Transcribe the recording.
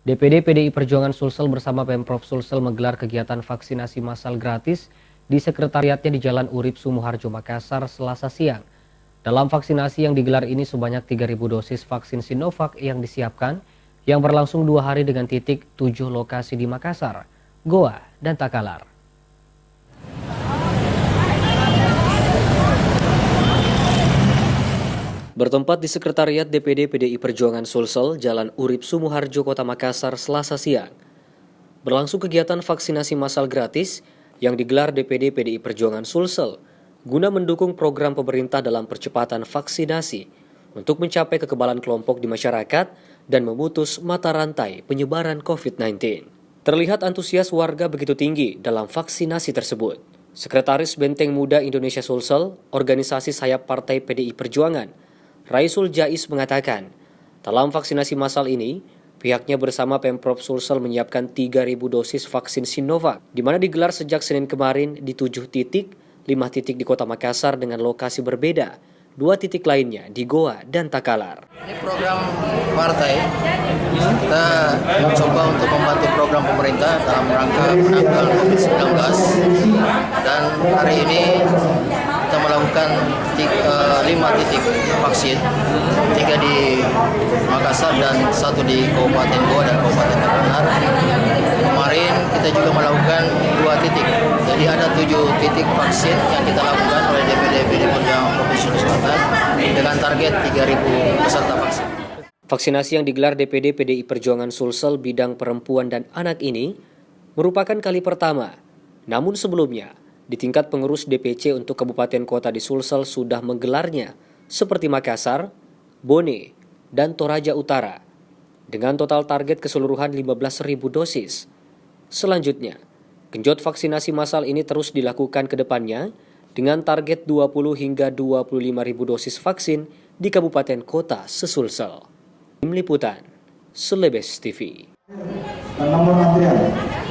DPD PDI Perjuangan Sulsel bersama Pemprov Sulsel menggelar kegiatan vaksinasi massal gratis di sekretariatnya di Jalan Urip Sumoharjo, Makassar, Selasa siang. Dalam vaksinasi yang digelar ini sebanyak 3.000 dosis vaksin Sinovac yang disiapkan, yang berlangsung 2 hari dengan titik 7 lokasi di Makassar, Goa, dan Takalar. Bertempat di Sekretariat DPD PDI Perjuangan Sulsel, Jalan Urip Sumoharjo, Kota Makassar, Selasa siang. Berlangsung kegiatan vaksinasi massal gratis yang digelar DPD PDI Perjuangan Sulsel guna mendukung program pemerintah dalam percepatan vaksinasi untuk mencapai kekebalan kelompok di masyarakat dan memutus mata rantai penyebaran COVID-19. Terlihat antusias warga begitu tinggi dalam vaksinasi tersebut. Sekretaris Benteng Muda Indonesia Sulsel, organisasi sayap Partai PDI Perjuangan, Raisul Jais mengatakan, dalam vaksinasi massal ini, pihaknya bersama Pemprov Sulsel menyiapkan 3.000 dosis vaksin Sinovac, di mana digelar sejak Senin kemarin di 7 titik, 5 titik di Kota Makassar dengan lokasi berbeda, 2 titik lainnya di Goa dan Takalar. Ini program partai, kita mencoba untuk membantu program pemerintah dalam rangka penanggulangan COVID-19, dan hari ini kita melakukan 5 titik vaksin, 3 di Makassar dan 1 di Kabupaten Goa dan Kabupaten Takalar. Kemarin kita juga melakukan 2 titik, jadi ada 7 titik vaksin yang kita lakukan oleh DPD PDI Perjuangan Provinsi Sulawesi Selatan dengan target 3.000 peserta vaksin. Vaksinasi yang digelar DPD PDI Perjuangan Sulsel bidang perempuan dan anak ini merupakan kali pertama. Namun sebelumnya, di tingkat pengurus DPC untuk kabupaten kota di Sulsel sudah menggelarnya, seperti Makassar, Bone, dan Toraja Utara, dengan total target keseluruhan 15.000 dosis. Selanjutnya, genjot vaksinasi massal ini terus dilakukan ke depannya dengan target 20 hingga 25.000 dosis vaksin di kabupaten kota se-Sulsel. Tim Liputan, Selebes TV. Nomor antrian.